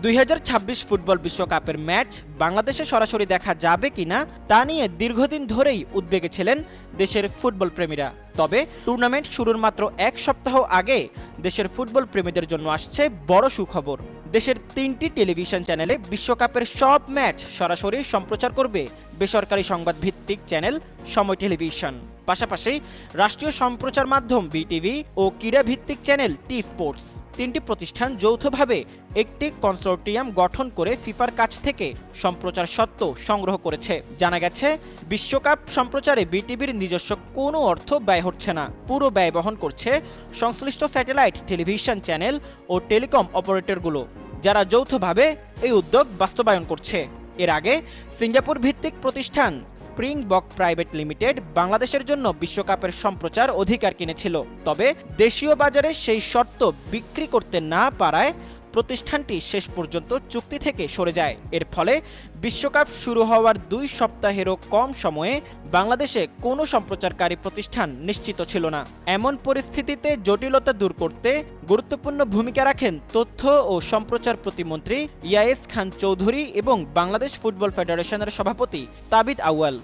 2026 football বিশ্বকাপের match বাংলাদেশে সরাসরি দেখা যাবে কিনা তা নিয়ে দীর্ঘদিন ধরেই উদ্বেগে ছিলেন দেশের ফুটবল প্রেমীরা। তবে টুর্নামেন্ট শুরুর মাত্র এক সপ্তাহ আগে দেশের ফুটবল প্রেমীদের জন্য আসছে বড় সুখবর। দেশের 3টি টেলিভিশন চ্যানেলে বিশ্বকাপের সব ম্যাচ সরাসরি সম্প্রচার করবে বেসরকারি সংবাদ ভিত্তিক চ্যানেল সময় টেলিভিশন। পাশাপাশি রাষ্ট্রীয় সম্প্রচার মাধ্যম বিটিভি ও ক্রীড়া ভিত্তিক চ্যানেল টি স্পোর্টস, 3টি প্রতিষ্ঠান যৌথভাবে একটি কনসোর্টিয়াম গঠন করে ফিফার কাছ থেকে সম্প্রচার সত্ত্ব সংগ্রহ করেছে। জানা গেছে, বিশ্বকাপ সম্প্রচারে বিটিভির নিজস্ব কোনো অর্থ ব্যয় হচ্ছে না। পুরো ব্যয় বহন করছে সংশ্লিষ্ট স্যাটেলাইট টেলিভিশন চ্যানেল ও টেলিকম অপারেটরগুলো, যারা যৌথভাবে এই উদ্যোগ বাস্তবায়ন করছে। এর আগে সিঙ্গাপুর ভিত্তিক প্রতিষ্ঠান স্প্রিং বক প্রাইভেট লিমিটেড বাংলাদেশের জন্য বিশ্বকাপের সম্প্রচার অধিকার কিনেছিল। তবে দেশীয় বাজারে সেই শর্ত বিক্রি করতে না পারায় প্রতিষ্ঠানটি শেষ পর্যন্ত চুক্তি থেকে সরে যায়। এর ফলে বিশ্বকাপ শুরু হওয়ার 2 সপ্তাহেরও কম সময়ে বাংলাদেশে কোনো সম্প্রচারকারী প্রতিষ্ঠান নিশ্চিত ছিল না। এমন পরিস্থিতিতে জটিলতা দূর করতে গুরুত্বপূর্ণ ভূমিকা রাখেন তথ্য ও সম্প্রচার প্রতিমন্ত্রী ইয়ায়েস খান চৌধুরী এবং বাংলাদেশ ফুটবল ফেডারেশনের সভাপতি তাবিদ আউয়াল।